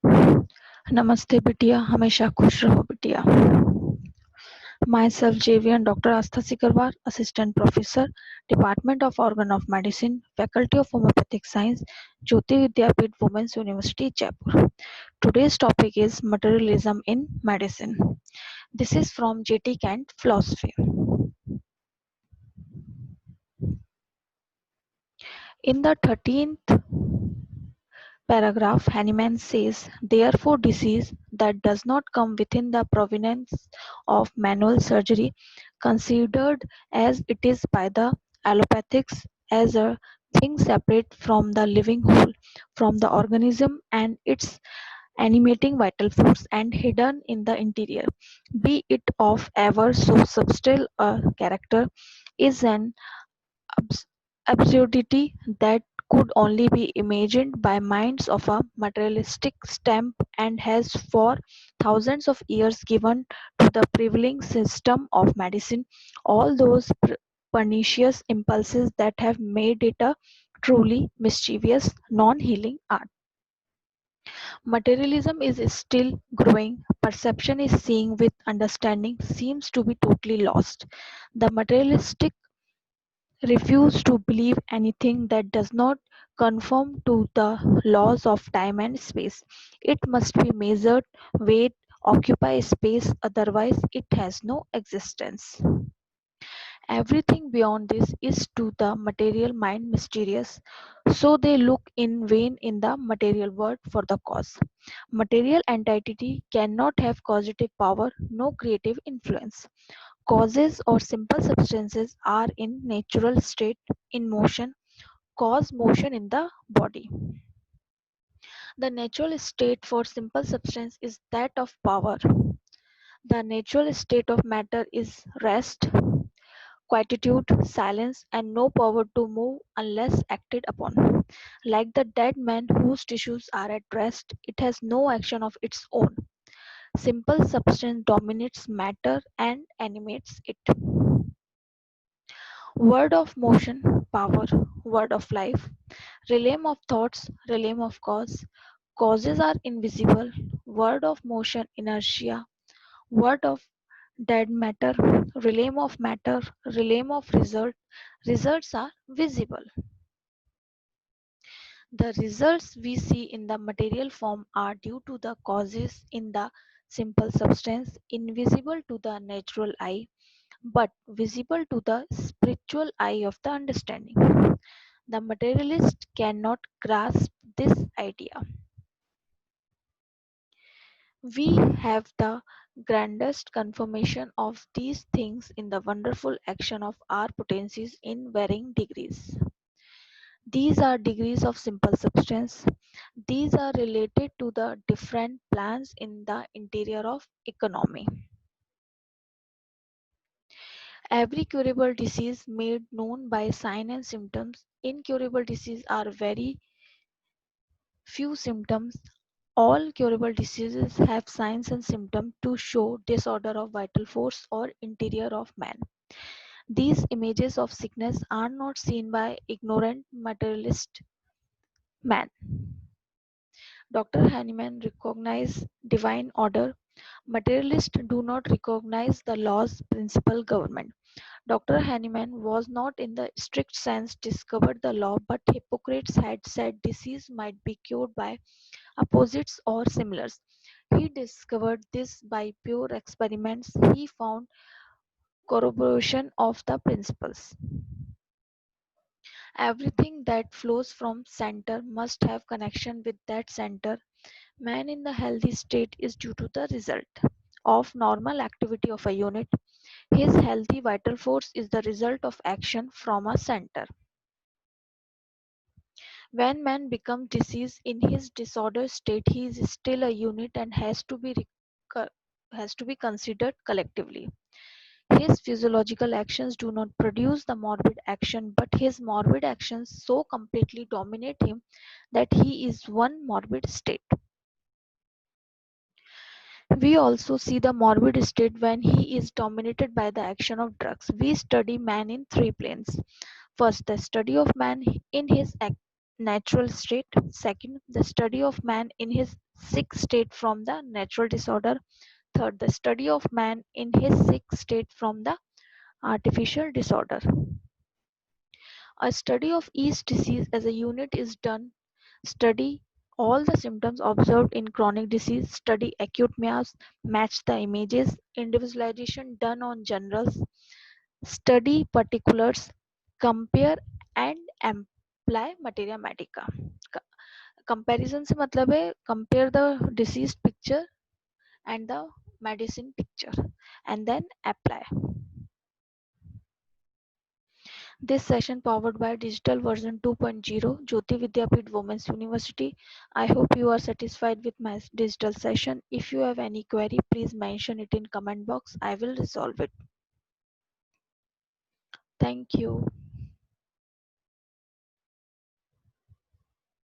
नमस्ते बिटिया, हमेशा खुश रहो बिटिया। Myself Javian Dr. Astha Sikarwar, Assistant Professor, Department of Organ of Medicine, Faculty of Homeopathic Science, Jyoti Vidyapeeth Women's University, Jaipur. Today's topic is materialism in medicine. This is from J.T. Kent Philosophy. In the 13th paragraph, Hahnemann says, therefore, disease that does not come within the province of manual surgery, considered as it is by the allopathics as a thing separate from the living whole, from the organism and its animating vital force, and hidden in the interior, be it of ever so subtle a character, is an abs- absurdity that could only be imagined by minds of a materialistic stamp and has for thousands of years given to the prevailing system of medicine all those pernicious impulses that have made it a truly mischievous non-healing art. Materialism is still growing, perception is seeing with understanding seems to be totally lost. The materialistic refuse to believe anything that does not conform to the laws of time and space. It must be measured, weighed, occupy space, otherwise it has no existence. Everything beyond this is to the material mind mysterious, so they look in vain in the material world for the cause. Material entity cannot have causative power, no creative influence. Causes or simple substances are in natural state in motion, cause motion in the body. The natural state for simple substance is that of power. The natural state of matter is rest, quietude, silence, and no power to move unless acted upon. Like the dead man whose tissues are at rest, it has no action of its own. Simple substance dominates matter and animates it. Word of motion, power, word of life, realm of thoughts, realm of cause. Causes are invisible, word of motion, inertia, word of dead matter, realm of matter, realm of result. Results are visible. The results we see in the material form are due to the causes in the simple substance, invisible to the natural eye, but visible to the spiritual eye of the understanding. The materialist cannot grasp this idea. We have the grandest confirmation of these things in the wonderful action of our potencies in varying degrees. These are degrees of simple substance. These are related to the different plans in the interior of economy. Every curable disease made known by sign and symptoms. Incurable diseases are very few symptoms. All curable diseases have signs and symptoms to show disorder of vital force or interior of man. These images of sickness are not seen by ignorant materialist man. Dr. Hahnemann recognized divine order. Materialists do not recognize the law's principle government. Dr. Hahnemann was not in the strict sense discovered the law, but Hippocrates had said disease might be cured by opposites or similars. He discovered this by pure experiments. He found corroboration of the principles. Everything that flows from center must have connection with that center. Man in the healthy state is due to the result of normal activity of a unit. His healthy vital force is the result of action from a center. When man becomes diseased in his disordered state, he is still a unit and has to be considered collectively. His physiological actions do not produce the morbid action, but his morbid actions so completely dominate him that he is one morbid state. We also see the morbid state when he is dominated by the action of drugs. We study man in three planes. First, the study of man in his natural state. Second, the study of man in his sick state from the natural disorder. Third, the study of man in his sick state from the artificial disorder. A study of each disease as a unit is done. Study all the symptoms observed in chronic disease. Study acute mass. Match the images. Individualization done on generals. Study particulars. Compare and apply materia medica. Comparison से मतलब है compare the disease picture and the medicine picture and then apply. This session powered by digital version 2.0 Jyoti Vidyapeeth Women's University. I hope you are satisfied with my digital session. If you have any query, please mention it in comment box. I will resolve it. Thank you.